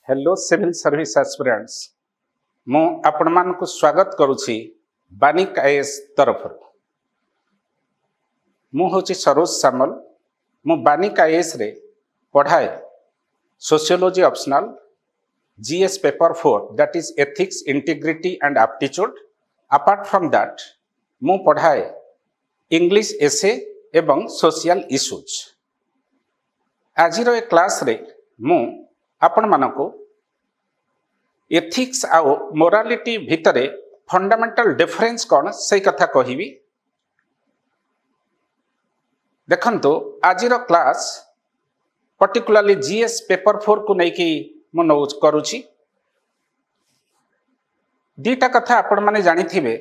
Hello civil service aspirants मु आपण मान को स्वागत करुछि बानिक आईएएस तरफ मु होछि सरोज सामल मु बानिक आईएएस रे पढ़ाए sociology optional GS paper 4 that is ethics integrity and aptitude apart from that मु पढ़ाए इंग्लिश एसे एवं सोशल इश्यूज आज रो क्लास रे मु आपण मानको एथिक्स आउ मोरालिटी भितरे फंडामेंटल डिफरेंस कौन से कथा कहिबी। देखंतु आज क्लास पर्टिकुलरली जीएस पेपर 4 को नहीं मु नोज करूची। दीटा कथा आपण माने जानी थिबे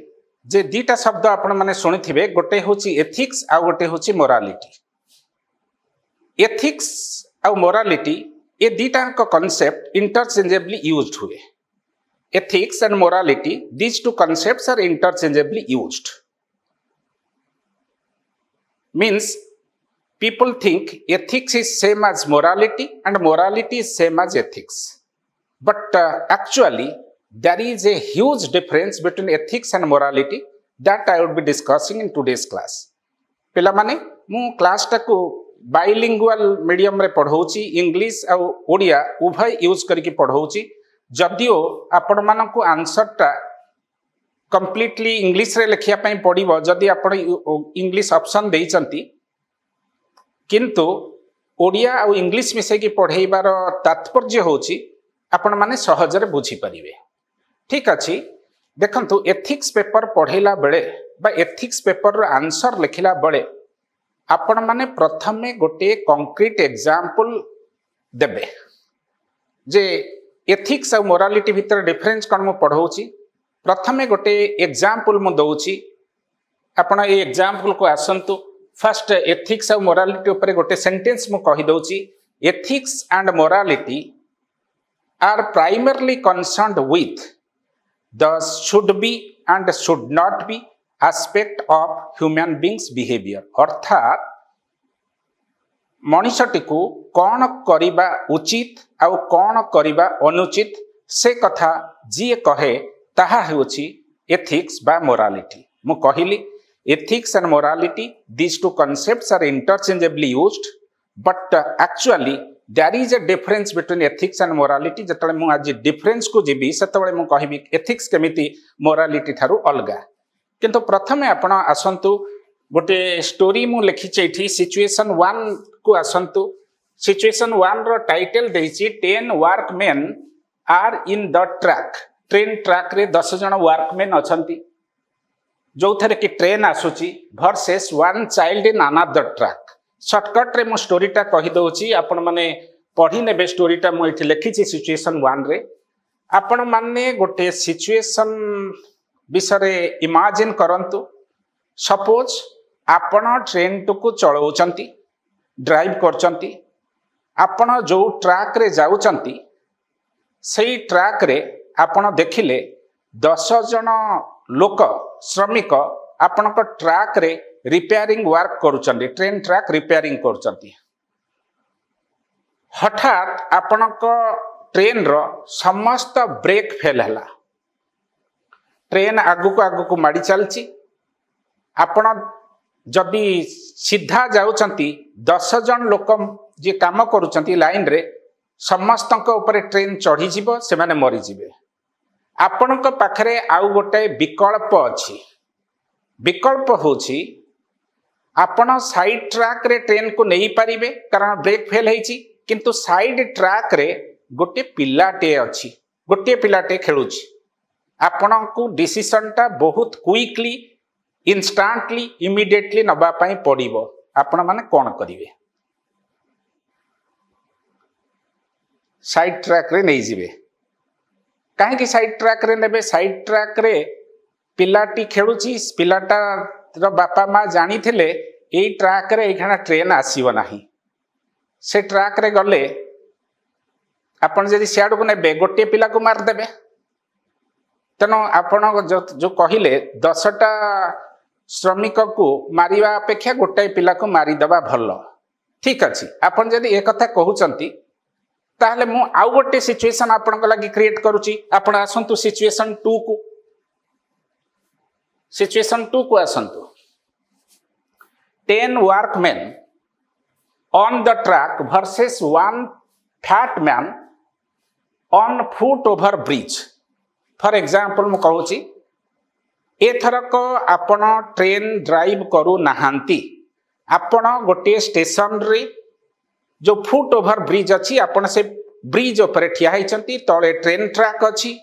जे दीटा शब्द आपण माने सुनी थिबे, गोटे होची एथिक्स आ गोटे होची मोरालिटी। एथिक्स आ मोरालिटी ये दीटा का कॉन्सेप्ट इंटरचेंजेबली यूज्ड हुए। Ethics and morality, these two concepts are interchangeably used. Means people think ethics is same as morality and morality is same as ethics. But actually there is a huge difference between ethics and morality that I would be discussing in today's class. पिला माने मु class टा को bilingual medium रे पढ़ौची, English आ ओडिया उभय use करके पढ़ौची। जदियो आपण मानकु answer टा कंप्लीटली इंग्लिश रे लिखिया पई पड़िबो जदि आपण इंग्लिश ऑप्शन देइचंती, किंतु ओडिया आ इंग्लिश मिसे की पढ़ेइबार तात्पर्य होची आपण माने सहज रे बुझी परिबे। ठीक अछि, देखंतु एथिक्स पेपर पढ़ेला बेले बा एथिक्स पेपर रो आंसर लिखिला बेले आपण माने प्रथमे गोटे कंक्रीट एग्जांपल देबे जे एथिक्स और मोरालिटी भितर डिफरेंस कौन मु पढ़ौची। प्रथमे गोटे एग्जांपल मु दउची, आपण ए एग्जांपल को आसंतु। फर्स्ट एथिक्स और मोरालिटी ऊपर गोटे सेंटेंस मु कहि दउची। Ethics and morality are primarily concerned with the should be and should not be aspect of human beings behaviour. अर्थात मनुष्यटी को कौन करिबा उचित आउ कौन करिबा अनुचित से कथा जी कहे ताहा हेउची एथिक्स बा मोरालिटी। मु कहिली ethics and morality these two concepts are interchangeably used, but actually there is a difference between ethics and morality. जतले मु आज डिफरेंस को जेबी सेतबेले मु कहिबी एथिक्स केमिति मोरालिटी थारु अलगा। किंतु प्रथमे आपण आसंतु गोटे स्टोरी मु लिखी एठी सिचुएशन 1 को आसंतु। सिचुएशन 1 रो टाइटल देछि 10 workmen are in the track. Train track रे 10 जन वर्कमेन अछंती, जो थरे कि ट्रेन आसुची versus 1 child in another track. Shortcut रे मु स्टोरी टा कहि दउची, आपण माने पढी नेबे स्टोरी टा मु एठी लिखिछि सिचुएशन 1 रे। आपण माने गोटे सिचुएशन विषय इमेजिन करंतु। सपोज आपण ट्रेन को चलाउचंती, ड्राइव करचंती, आपण जो ट्रैक रे जाउचंती सेई ट्रैक रे आपण देखिले 10 जन लोक श्रमिक आपण को ट्रैक रे रिपेयरिंग वर्क करूचंती, ट्रेन ट्रैक रिपेयरिंग करूचंती। हठात आपण को ट्रेन रो समस्त ब्रेक फेल हला, ट्रेन आगु को माड़ी चलची। आपण जदि सीधा जाउचंती 10 जन लोक जे काम करूचंती लाइन रे समस्त ऊपर ट्रेन चढ़ी जीवो, से माने मरी जीवे। आपण को पाखरे आउ गोटे विकल्प अछि। विकल्प होछि आपण साइड ट्रैक रे ट्रेन को नहीं पारिबे कारण ब्रेक फेल हेछि, किंतु साइड ट्रैक रे गोटे पिलाटे अछि, गोटे पिलाटे खेलुछि। आपण को डिसीजन टा बहुत क्विकली इंस्टेंटली इमीडिएटली नबा पई पड़िबो। आपण माने कोन करिवे? साइड ट्रैक रे नहीं जीवे। काहे कि साइड ट्रैक रे नेबे? साइड ट्रैक रे पिलाटी खेलुची, पिलाटा रो बापा मां जानी थिले एई ट्रैक रे एखाना ट्रेन आसीबो नाही। से ट्रैक रे गले आपण जदि सियाड को नेबे गोटे पिला को मार देबे। तनो आपण जो कहिले 10टा श्रमिक को मारिबा अपेक्षा गोटे पिला को मारी दबा भल। ठीक अछि, आपण जदि एक कथा कहउचंती ताहले मु आउ गोटे सिचुएशन आपन लगी क्रिएट करूची आपण आसंतु सिचुएशन 2 को आसंतु 10 workmen on the track versus one fat man on foot over bridge. For example मु कहूची एथरक आपण ट्रेन ड्राइव करू नाहांती आपण गोटे स्टेशन रे जो फुट ओवर ब्रिज अच्छी आपण से ब्रिज ऊपर ठिया होइचंती तळे ट्रेन ट्रैक अच्छी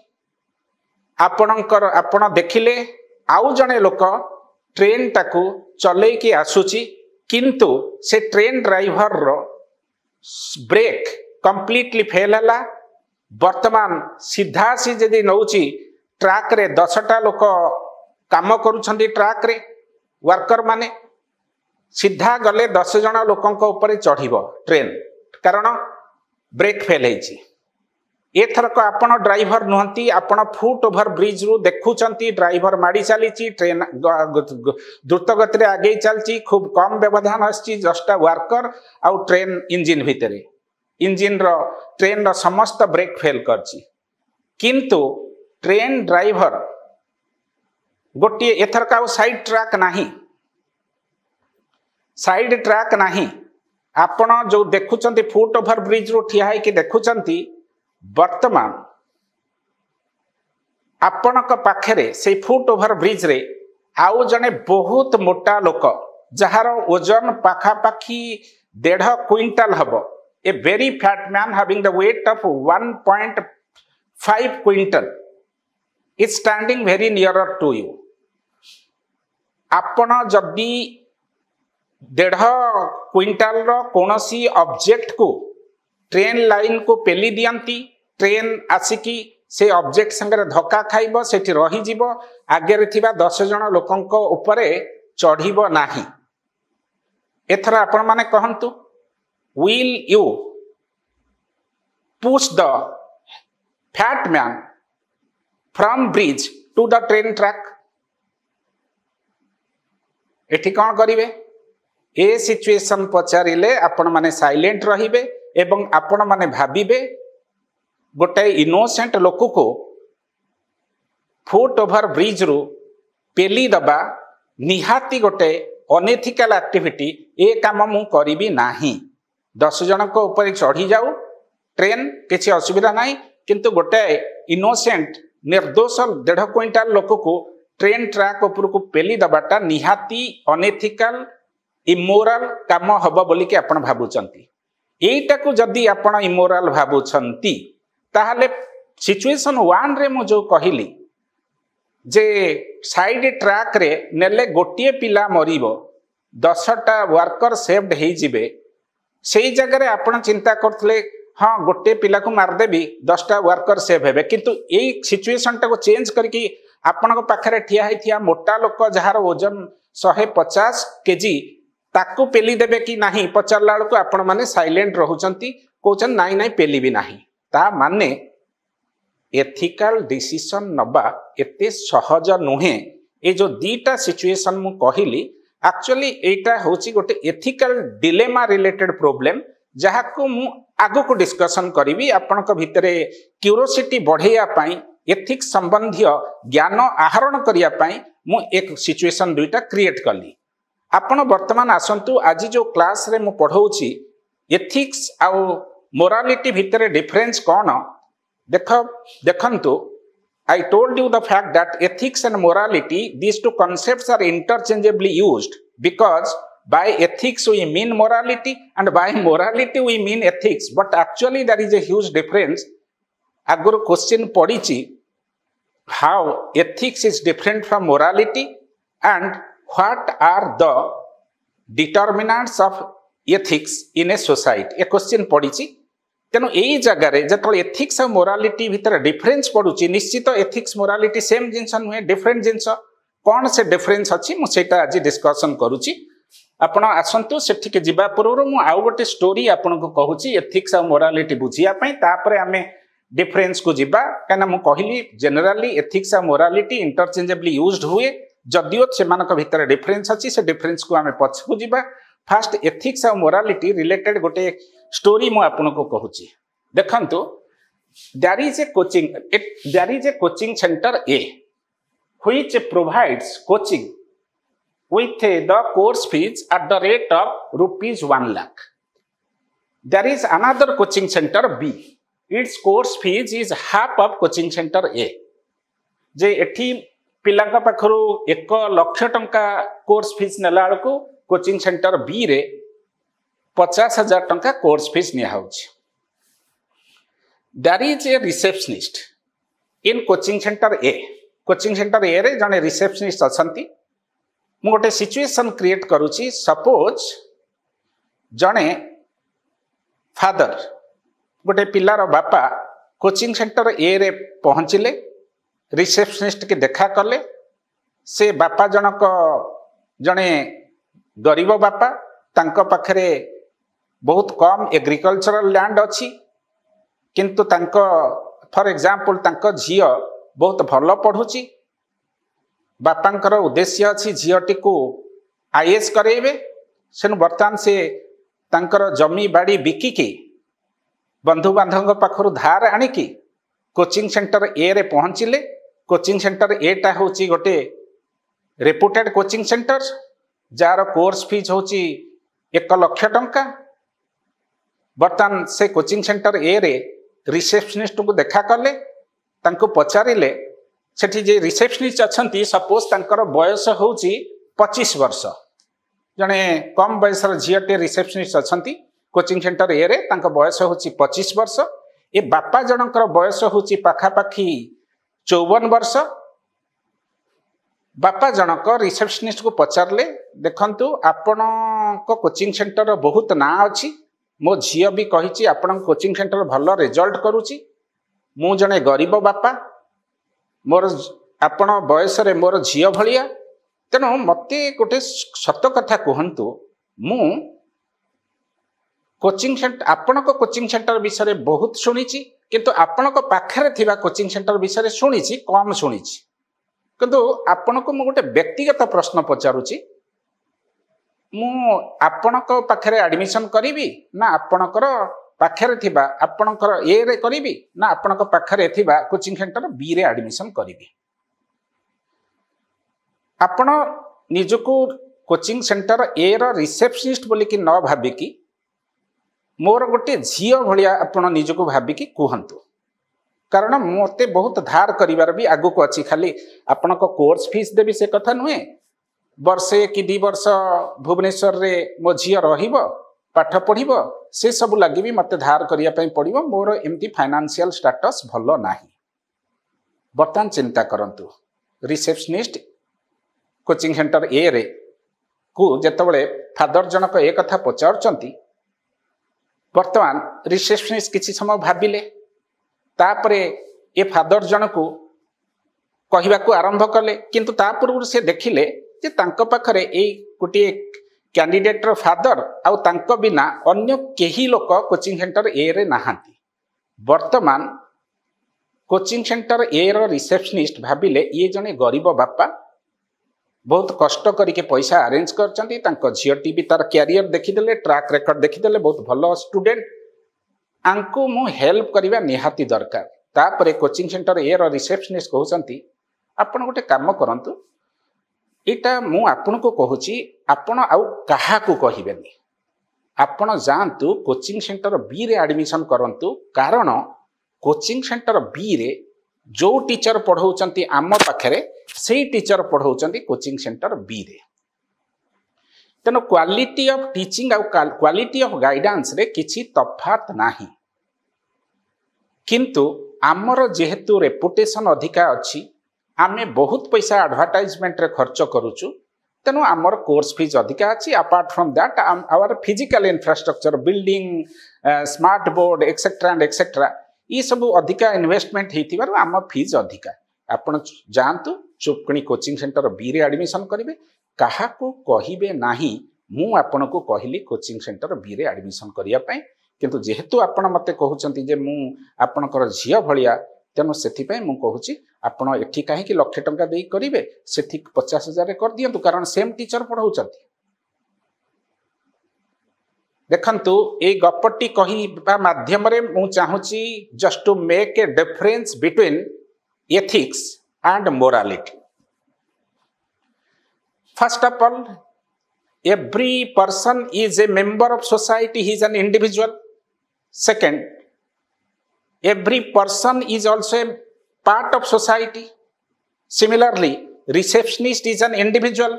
आपण देखिले आउ जने लोक ट्रेन टाकू चले कि आसुची किंतु से ट्रेन ड्राइवर रो ब्रेक कंप्लीटली फेल हला वर्तमान सीधा सी जदी नउची ट्रैक रे 10टा लोक काम करूछंती ट्रैक रे वर्कर माने सीधा गले 10 जन लोकंक ऊपर चढ़िबो ट्रेन कारण ब्रेक फेल होइछि एथरक आपण ड्राइवर नुहंती आपण फुट ओवर ब्रिज रु देखुचंती ड्राइवर माड़ी चलीची ट्रेन द्रुत गति रे आगे चलची खूब कम व्यवधान आछि जस्ट वर्कर आउ ट्रेन इंजिन भितरे इंजिन रो ट्रेन रो समस्त ब्रेक फेल करची किंतु ट्रेन ड्राइवर गोटे एथरक आउ साइड ट्रैक नाही साइड ट्रैक नाही आपण जो देखुचंती फुट ओवर ब्रिज रु ठिया है कि देखुचंती वर्तमान आपणक पाखरे से फुट ओवर ब्रिज रे आउ जने बहुत मोटा लोक जहार ओजन पाखापाखी 1.5 क्विंटल हबो a very fat man having the weight of 1.5 quintal is standing very near to you आपण जदी 1.5 क्विंटल रो कोनोसी ऑब्जेक्ट को ट्रेन लाइन को पेली दियंती ट्रेन आसिकी से ऑब्जेक्ट संगे धक्का खाइबो सेठी रही जीवो आगे रे थिबा 10 जन लोकंक ऊपरे चढ़ीबो नाही एथरा आपण माने कहंतु will you push the fat man from bridge to the train track एठी कोन करिवे ए सिचुएशन पचारिले आपण माने साइलेंट रहिबे एवं आपण माने भाबिबे गोटे इनोसेंट लोक को फुट ओवर ब्रिज रु पेली दबा निहाती गोटे अनएथिकल एक्टिविटी ए काम मु करिबी नाही 10 जन को ऊपर चढ़ी जाऊ ट्रेन किसी असुविधा नाही किंतु गोटे इनोसेंट निर्दोष 1.5 क्विंटल लोक को ट्रेन ट्रैक ऊपर को पेली दबाटा निहाती अनएथिकल इमोरल काम हबो बोली कि आपण भाबुचंती एटा को जदी आपण इमोरल भाबुचंती ताहले सिचुएशन 1 रे मु जो कहिली जे साइड ट्रैक रे नेले गोटिए पिला मरिबो 10टा वर्कर सेव्ड हेई जिबे सेई जगह रे आपण चिंता करथले हां गोटे पिला को मार देबी 10टा वर्कर सेव हेबे किंतु एई सिचुएशन टा को चेंज करके आपण को पाखरे ठिया हेथिया मोटा लोक जहार ओजन 150 केजी ताकू पेली देबे कि नाही पचारला को आपण माने साइलेंट रहउचंती कोचन नाही नाही पेली भी नाही ता माने एथिकल डिसीजन नबा एते सहज नुहे ए जो दीटा सिचुएशन मु कहिली एक्चुअली एटा होची गोटे एथिकल डिलेमा रिलेटेड प्रॉब्लम जहा को मु आगो को डिस्कशन करिवि आपण को भितरे क्यूरियोसिटी बढ़ेया पई एथिक्स संबंधी ज्ञान आहरण करिया पई मु एक सिचुएशन दुईटा क्रिएट कली आपण वर्तमान आसंतु आज जो क्लास रे मु पढ़ौची एथिक्स आउ मोरालिटी भितरे डिफरेंस कौन देखंतु I told you the fact that ethics and morality, these two concepts are interchangeably used because by ethics we mean morality and by morality we mean ethics, but actually there is a huge difference. Agur question padichi how ethics is different from morality and what are the determinants of ethics in a society. A question padichi तेणु यही जगार जो ethics और morality भितर difference पड़ुची निश्चित ethics morality same जिनस नुहे different जिनस कौन से डिफरेन्स अच्छी मुझे आज डिस्कसन करुच्ची आपण आसतु से जावा पूर्व मुझे आउ गोटे स्टोरी आपन को कहूँ एथिक्स और मोरालिटी बुझापी तापर आम डिफरेन्स को जीवा कहीं मुझे कहली जेनेराली एथिक्स और मोरालिटी इंटरचेंजेबली यूज्ड हुए जदिओ से भितर डिफरेन्स अच्छी से डिफरेन्स को आम पछकू जावा फास्ट एथिक्स और मोरालिटी रिलेटेड गोटे स्टोरी मु आपन को कहूँ देखंतु there is a coaching center A which provides coaching with the course fees at the rate of rupees 1 lakh. There is another coaching center B. Its course fees is half of coaching center A. जे एठी पिलांका पाखरु 1 लाख टंका course fees नेला बेलकु coaching centre बी रे 50,000 टंका course fees निया होछि. There is a receptionist in coaching center A. Coaching centre A रे जने रिसेप्शनिस्ट अछंती. मु गोटे सिचुएशन क्रिएट करूची. सपोज जने फादर गोटे पिलार बापा कोचिंग सेंटर ए रे पहुंचिले, रिसेप्शनिस्ट के देखा कले. से बापा जनक जने गरीब बापा, तांको पाखरे बहुत कम एग्रीकल्चरल लैंड अच्छी, किंतु तांको फॉर एग्जांपल तांको झियो बहुत भल पढ़ुची. बापांकर उद्देश्य अच्छी झीटी को आईएएस करेबे. सेनु बर्तमान से तांकर जमी बाड़ी बिकिकी बंधु बांधव पाखरु धार आनिकी कोचिंग सेंटर ए रे पहुंचिले. कोचिंग सेंटर ए टा होची गोटे reputed coaching centre jar course fees होची 1 लाख टंका. बर्तमान से कोचिंग सेंटर ए रे रिसेप्शनिस्ट को देखा कले, तांको पचारिले. सेठी जे रिसेप्शनिस्ट अछंती सपोज तांकर बयस होची 25 वर्ष, जने कम बयसर झियटे रिसेप्शनिस्ट अछंती कोचिंग सेंटर ए रे, तांको बयस होची 25 वर्ष. ए बापा जनकर बयस होची पाखापाखी 54 वर्ष. बापा जनक रिसेप्शनिस्ट को पचारले, देखंतु आपण को कोचिंग सेंटर बहुत ना अछि, मो झियो भी कहिछि आपण कोचिंग सेंटर भल रिजल्ट करूची. मु जने गरीब बापा, मोर आपण बयस रे मोर झियो भलिया, तेणु मते गोटे सत कथा कहंतु. मु कोचिंग सेंटर आपण को कोचिंग सेंटर विषय बहुत शुणिछि, किंतु आपण को पाखरे थिबा कोचिंग सेंटर विषय शुणिछि कम शुणिछि. किंतु आपण को मु गोटे व्यक्तिगत प्रश्न पचारुछि, मु आपण को पाखरे एडमिशन करिवि ना आपणकर पाखरे थिबा आपणकर ए रे करिवि ना आपण को पाखरे थिबा कोचिंग सेंटर बी रे एडमिशन करिवि. आपण निजको कोचिंग सेंटर ए रो रिसेप्शनिस्ट बोली कि न भाबि कि मोर गोटे झियो भलिया आपण निजको भाबि कि कहंतु. कारण मते बहुत धार करिवार भी आगु को अछि. खाली आपण को कोर्स फीस देबी से कथा नुहे. वर्षे कि 2 वर्ष भुवनेश्वर रे मो झियो रहिबो, पाठ पढ़िबो, से सब लागि भी मते धार करिया पई पड़िबो. मोर एमती फाइनेंशियल स्टेटस भलो नाही. बर्तमान चिंता करंतु, रिसेप्शनिस्ट कोचिंग सेंटर ए रे को जेतबळे फादर जनक ए कथा पचारचंती, बर्तमान रिसेप्शनिस्ट किछि समय भाबिले. तापरे ए फादर जनकु कहिबाकू आरंभ कले, किंतु ता पूर्व से देखिले जे तांको पाखरे ए गोटे कैंडिडेट रो फादर आउ तांको बिना अन्य केही लोक कोचिंग सेंटर ए रे नाहांती. वर्तमान कोचिंग सेंटर ए रो रिसेप्शनिस्ट भाबिले ये जने गरीब बापा बहुत कष्ट करके पैसा अरेंज करचंती. तांको झियोटी भी तार कैरियर देखिदेले, ट्रैक रिकॉर्ड देखिदेले, बहुत भलो स्टूडेंट. आंको मु हेल्प करिवा निहाती दरकार. तापरे कोचिंग सेंटर ए रो रिसेप्शनिस्ट कहउचंती आपण गोटे काम करंतु, एटा मु आपण को कहूची, आपण आउ काहा को कहिबेनी. आपण जानतु कोचिंग सेंटर बी रे एडमिशन करंतु. कारण कोचिंग सेंटर बी रे जो टीचर पढ़ाउचंती आम पाखरे सेही टीचर पढ़ाउचंती कोचिंग सेंटर बी रे. तेनो क्वालिटी ऑफ टीचिंग आउ क्वालिटी ऑफ गाइडेंस रे किछि तफात नाही. किंतु आमर जेहेतु रेपुटेशन अधिका अछि, आमे बहुत पैसा एडवर्टाइजमेंट रे खर्च करूछु, तेनु आमर कोर्स फीस अधिका अछि. Apart from that our physical infrastructure, building, smart board etcetera and etcetera, ये सब अधिका इन्वेस्टमेंट हेतिबार आम फीस अधिका. आपण जानतु चुपकणी कोचिंग सेंटर बी रे एडमिशन करिवे, काहा को कहिबे नाही. मु आपण को कहिली कोचिंग सेंटर बी रे एडमिशन करिया पई, किंतु जेहेतु आपण मते कहउचंती जे मु आपणकर झियो भलिया, तेनु सेथि पई मु कहूची आपण एठी काहे कि लाख टंका देई करिवे, सेथि 50,000 रे कर दियंतु. कारण सेम टीचर पढ़ाउचंती. देखंतु ए गपटी कहिबा माध्यम रे मु चाहूची just to make a difference between ethics and morality. First of all, every person is a member of society, he is an individual. Second, every person is also a part of society. Similarly, receptionist is an individual.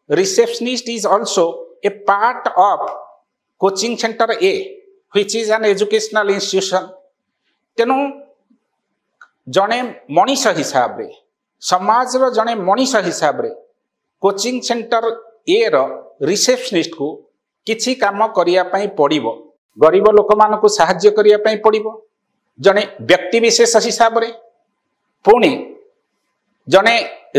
Receptionist is also a part of coaching center A, which is an educational institution. तेणु जड़े मनीष हिसाब रे समाज रो जड़े मनीष हिसाब रे coaching centre A रो receptionist को किछि काम करिया पई पड़िबो, गरीब लोक मान को सहाय्य करिया पई पड़िबो जने व्यक्ति विशेष हिसाब रे. पुणी जने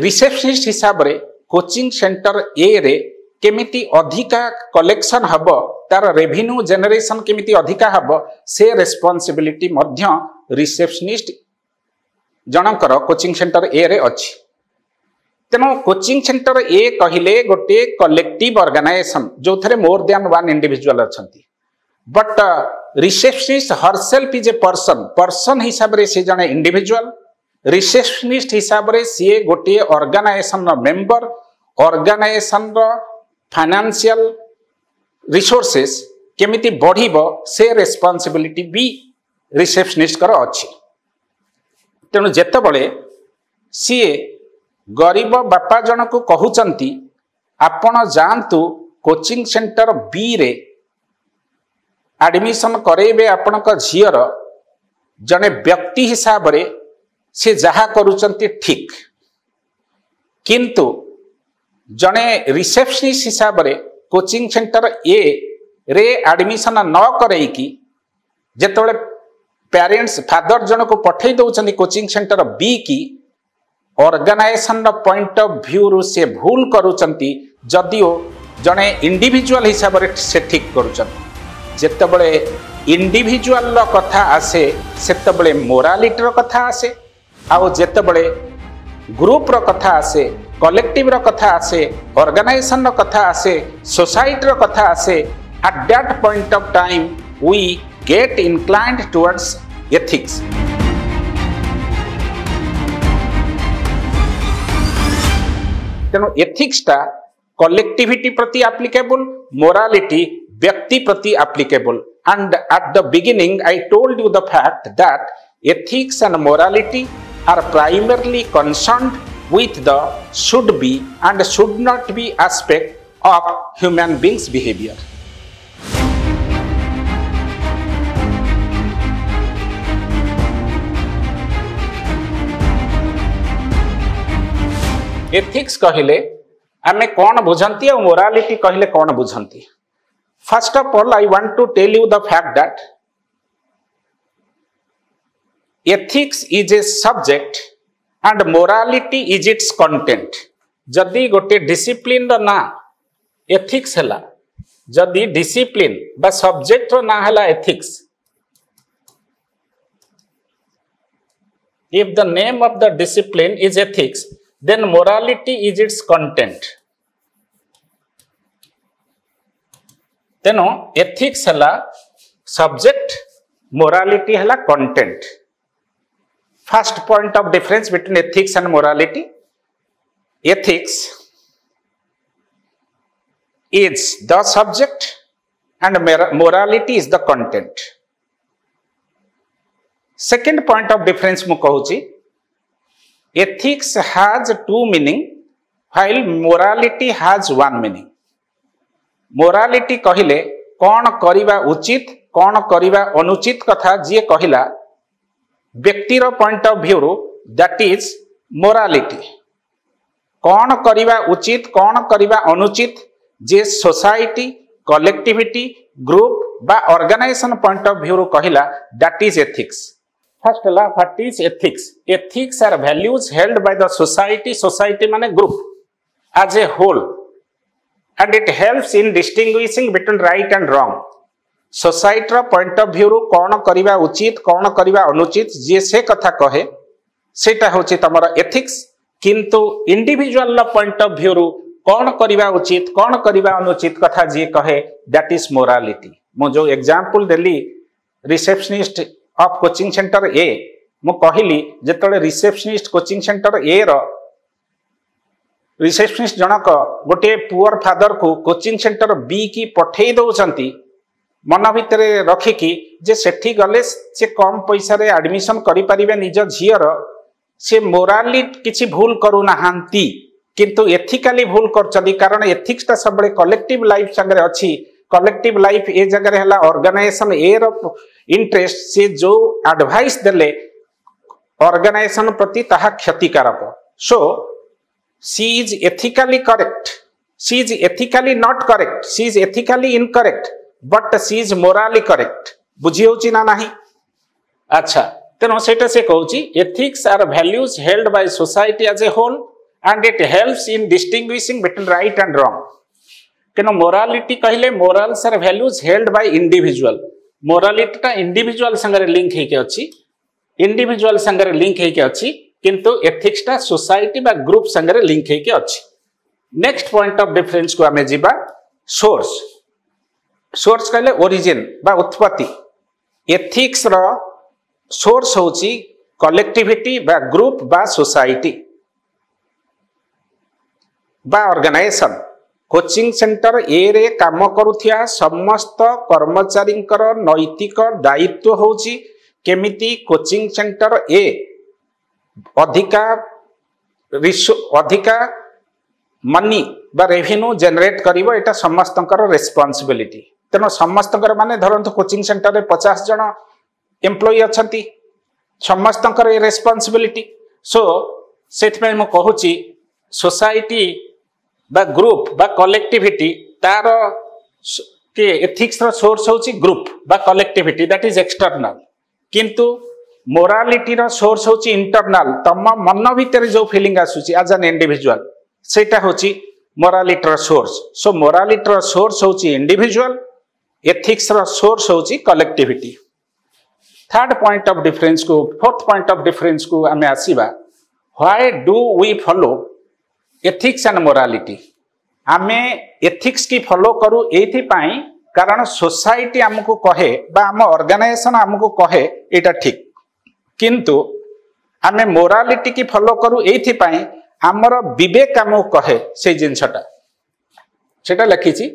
रिसेप्शनिस्ट हिसाब रे कोचिंग सेंटर ए रे केमिति अधिका कलेक्शन हबो, तार रेवेन्यू जनरेशन केमिति अधिका हबो, से responsibility Madhya receptionist Jankar coaching centre A रे अछि. तेणु कोचिंग सेंटर ए कहले गोटे कलेक्टिव ऑर्गेनाइजेशन जो थरे मोर देन वन इंडिविजुअल अछंती. But receptionist herself is a person हिसाब रे से जने इंडिविजुअल. रिसेप्शनिस्ट हिसाब रे से गोटे ऑर्गेनाइजेशन रो मेंबर, ऑर्गेनाइजेशन रो फाइनेंशियल रिसोर्सेस केमिति बढ़िबो से रेस्पोंसिबिलिटी भी रिसेप्शनिस्ट कर अछि. तेणु जेतेबेले सीए गरीब बापा जन को कहउचंती आपण जानतु कोचिंग सेंटर बी रे एडमिशन करेबे आपनक झियर, जने व्यक्ति हिसाब रे से जहा करूचंती ठीक, किंतु जने रिसेप्शनिस्ट हिसाब रे कोचिंग सेंटर ए रे एडमिशन न करई की जेतबेले पेरेंट्स फादर जन को पठै दउचंती कोचिंग सेंटर बी की, ऑर्गेनाइजेशन पॉइंट ऑफ व्यू रु से भूल करूचंती, जदिओ जने इंडिविजुअल हिसाब रे से ठीक करूचंती. जेतेबेले इंडिविजुअल रो कथा आसे सेतेबेले मोरालिटी रो कथा आसे, आउ जेतेबेले ग्रुप रो कथा आसे, कलेक्टिव रो कथा आसे, ऑर्गेनाइजेशन रो कथा आसे, सोसाइटी रो कथा आसे, at that point of time we get inclined towards ethics. तेणु एथिक्स टा कलेक्टिविटी प्रति एप्लीकेबल, मोरालिटी व्यक्ति प्रति applicable. And at the beginning I told you the fact that ethics and morality are primarily concerned with the should be and should not be aspect of human beings behavior. Ethics कहले आमे कौन बुझंती और morality कहले कौन बुझंती. First of all I want to tell you the fact that ethics is a subject and morality is its content. जदि गोटे डिसिप्लिन रो ना एथिक्स हला, जदि डिसिप्लिन बा सब्जेक्ट रो ना हला ethics, if the name of the discipline is ethics, then morality is its content. तेनो ethics हला subject, morality हला content. First point of difference between ethics and morality. Ethics is the subject and morality is the content. Second point of difference mu kahuchi, ethics has two meaning while morality has one meaning. Morality कहले कौन करिबा उचित कौन करिबा अनुचित कथा जे कहिला व्यक्तिर point of view that is morality. कौन करिबा उचित कौन करिबा अनुचित जे सोसाइटी, कलेक्टिविटी, ग्रुप बा ऑर्गेनाइजेशन पॉइंट ऑफ व्यू कहिला दैट इज एथिक्स. फर्स्ट ला what is ethics. Ethics are values held by the society. Society माने group as a whole and it helps in distinguishing between right and wrong. Society point of view कौन करिबा उचित कौन करिबा अनुचित जे से कथा कहे सेटा होची तमरा एथिक्स. किंतु इंडिविजुअल पॉइंट ऑफ व्यू कौन करिबा उचित कौन करिबा अनुचित कथा जे कहे दैट इज मोरालिटी. मो जो एग्जांपल देली receptionist of coaching centre A मु कहली जेतले रिसेप्शनिस्ट कोचिंग सेंटर ए रो रिसेप्शनिस्ट जनक गोटे पुअर फादर को कोचिंग सेंटर बी की पठेई दउचंती मन भितर रखिकी जे सेठी गले से कम पैसा रे एडमिशन करि परिबे निज झियर से मोराली किछि भूल करू नाहांती किंतु एथिकली भूल करचदी कारण एथिक्स ता सबले कलेक्टिव लाइफ संगे अछि कलेक्टिव लाइफ ए जगह हैला ऑर्गेनाइजेशन ए रो इंटरेस्ट से जो एडवाइस देले ऑर्गेनाइजेशन प्रति ताहा क्षतिकारक so she is ethically correct she is ethically not correct she is ethically incorrect but she is morally correct बुझी होची ना नाही अच्छा तेनो सेटा से कहूची ethics are values held by society as a whole and it helps in distinguishing between right and wrong केनो मोरालिटी कहले morals are values held by individual morality ता इंडिविजुअल संगे लिंक हे के अछि इंडिविजुअल संगे लिंक हे के अछि किंतु एथिक्स ता सोसाइटी बा ग्रुप संगे लिंक हे के अछि नेक्स्ट पॉइंट ऑफ डिफरेंस को हमें जिबा सोर्स सोर्स कहले ओरिजिन बा उत्पत्ति एथिक्स रो सोर्स होची कलेक्टिविटी बा ग्रुप बा सोसाइटी बा ऑर्गेनाइजेशन कोचिंग सेंटर ए रे काम करुथिया समस्त कर्मचारी नैतिक दायित्व होची केमिति कोचिंग सेंटर ए अधिका मनी बा रेवेन्यू जनरेट करिवो एटा समस्तकर रेस्पोंसिबिलिटी तेनो समस्तकर माने धरंतु कोचिंग सेंटर रे 50 जन एम्प्लॉय अछंती समस्तकर ए रेस्पोंसिबिलिटी सो सेथ में म कहूची सोसाइटी बा ग्रुप बा कलेक्टिविटी तार के एथिक्स रो सोर्स होची ग्रुप बा कलेक्टिविटी दैट इज एक्सटर्नल किंतु मोरालिटी रो सोर्स होची इंटरनल तम मन भीतर जो फीलिंग आसुची एज एन इंडिविजुअल सेटा होची मोरालिटी रो सोर्स सो मोरालिटी रो सोर्स होची इंडिविजुअल एथिक्स रो सोर्स होची collectivity third point of difference को फोर्थ पॉइंट ऑफ डिफरेंस को हमें आसीबा why do we follow ethics and morality आमे एथिक्स की फॉलो करू एथि पाई कारण सोसाइटी हमको कहे बा हम ऑर्गेनाइजेशन हमको कहे एटा ठीक किंतु आमे मोरालिटी की फॉलो करू एथि पाई हमर विवेक हमको कहे से जिंसटा सेटा लिखिछि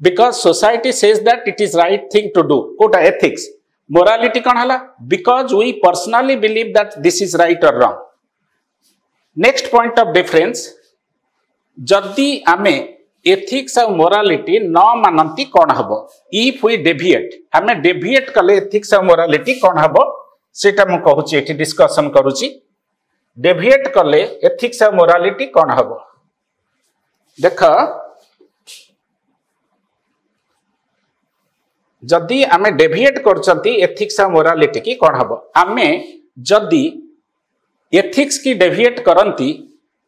because society says that it is right thing to do कोटा एथिक्स मोरालिटी कौन हला because we personally believe that this is right और wrong next point of difference जदि आमे एथिक्स और मोरालिटी न मानती कौन हबो इफ वी डेविएट आमे डेविएट कले एथिक्स और मोरालिटी कौन हबो सेटा म कहूची एठी डिस्कशन करूची डेविएट कले एथिक्स और मोरालिटी कौन हबो देख जदि आमे डेविएट करचंती एथिक्स और मोरालिटी की कौन हबो आमे जदि एथिक्स की डेविएट करंती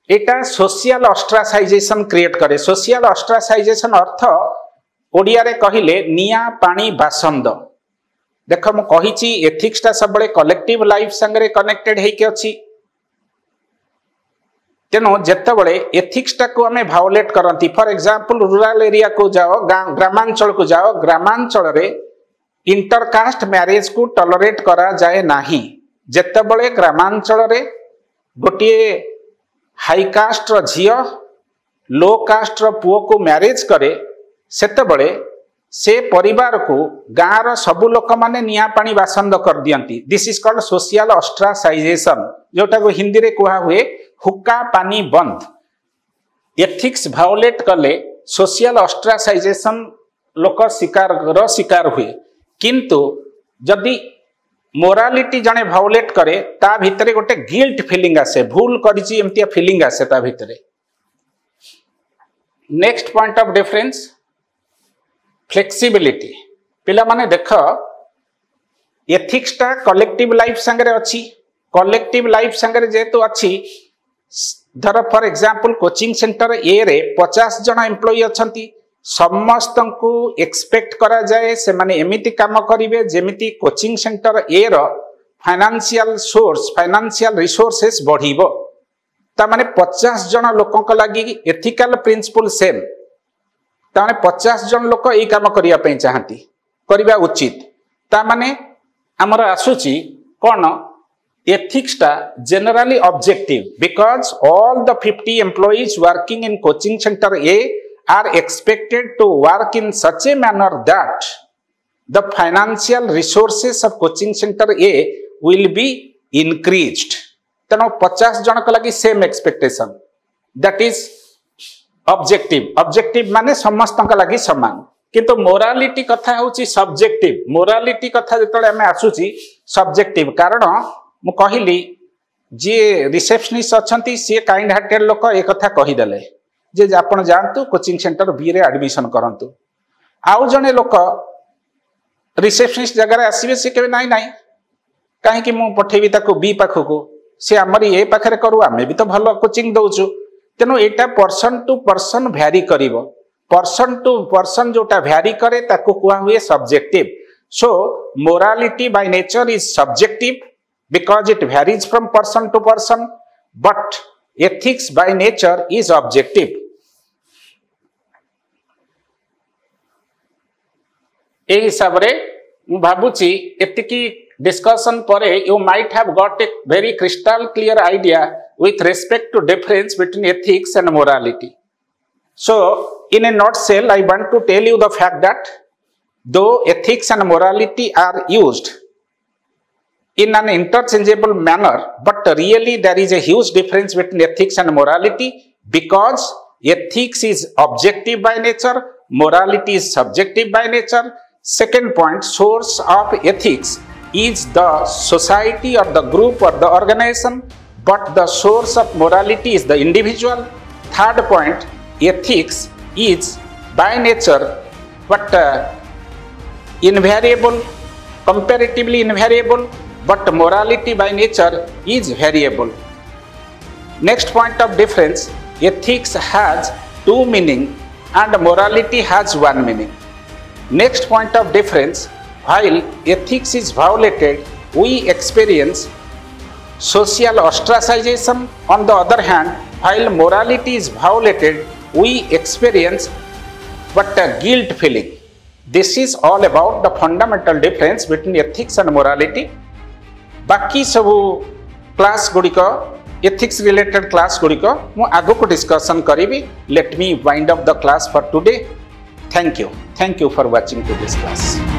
एटा सोशल ऑस्ट्रासाइजेशन क्रिएट करे सोशल ऑस्ट्रासाइजेशन अर्थ ओडिया रे कहिले निया पानी बासंद देख मु कहिची एथिक्स ता सबले कलेक्टिव लाइफ संगे कनेक्टेड हे के अछि तेनो जेतबळे एथिक्स ता को हमें वायोलेट करंती फॉर एग्जांपल रूरल एरिया को जाओ ग्रामांचल को जाओ ग्रामांचल रे इंटरकास्ट मैरिज को टॉलरेट करा जाए नाही जेतबळे ग्रामांचल रे गोटिए हाई कास्ट रो झियो लो कास्ट रो पुओ को मैरिज करे सेतबळे से परिवार को गाँव सबु लोक माने निया पानी बासंद कर दियंती दिस इज कॉल्ड सोशल ऑस्ट्रासाइजेशन जोटा को हिंदी रे कहा हुए हुक्का पानी बंद एथिक्स वायोलेट कले सोशल ऑस्ट्रासाइजेशन लोक शिकार हुए किंतु जदि मोरालिटी जने वायोलेट करे ता भितरे गोटे गिल्ट फीलिंग आसे भूल करिछि एमतिया फीलिंग आसे ता भितरे next point of difference flexibility पिला माने देख एथिक्स ता कलेक्टिव लाइफ संगे अछि कलेक्टिव लाइफ संगे जेतु अछि धर for example coaching centre A रे 50 जन एम्प्लॉय अछंती समस्त को एक्सपेक्ट करा जाए से माने एमिति काम करिवे जेमिति coaching centre A row financial source financial resources बढ़िबो ता माने 50 जन लोकक लागि एथिकल प्रिंसिपल सेम ता माने 50 जन लोक एई काम करिया पई चाहंती करबा उचित ता माने हमर आसुची कोन ethics टा generally objective because all the 50 employees working in coaching center A are expected to work in such a manner that the financial resources of coaching center A will be increased. तेणु 50 जन को लगी same expectation that is objective माने समस्त को लगी समान किंतु मोरालिटी कथा होची सब्जेक्टिव मोरालिटी कथा जेतले हमें आसुची सब्जेक्टिव कारण मु कहिली जे रिसेप्शनिस्ट अछंती से काइंड हार्टेड लोक ए कथा कहि देले जे आपण जानतु कोचिंग सेंटर बी रे एडमिशन करंतु आउ जने लोक रिसेप्शनिस्ट जगह रे आसीबे से केबे नाही नाही काहे कि मु पठेबी ताको बी पाखको से आमरी ए पाखरे करू आमे भी तो भलो कोचिंग दउछु तेनो एटा पर्सन टू पर्सन भ्यारी करिवो पर्सन टू पर्सन जोटा भ्यारी करे ताको कुआ हुए subjective so morality by nature is subjective because it varies from person to person but ethics by nature is objective. ए हिसाब रे मु भाबुची एतिकी discussion pore you might have got a very crystal clear idea with respect to difference between ethics and morality. So in a nutshell I want to tell you the fact that though ethics and morality are used in an interchangeable manner but really there is a huge difference between ethics and morality because ethics is objective by nature, morality is subjective by nature. Second point, source of ethics is the society or the group or the organization but the source of morality is the individual. Third point, ethics is by nature but invariable, comparatively invariable but morality by nature is variable. Next point of difference, ethics has two meaning and morality has one meaning. Next point of difference, while ethics is violated, we experience social ostracization. On the other hand, while morality is violated, we experience but a guilt feeling. This is all about the fundamental difference between ethics and morality. बाकी सब class गुड़िक ethics related class गुड़िक मु आगो को discussion करी. Let me wind up the class for today. Thank you for watching to this class.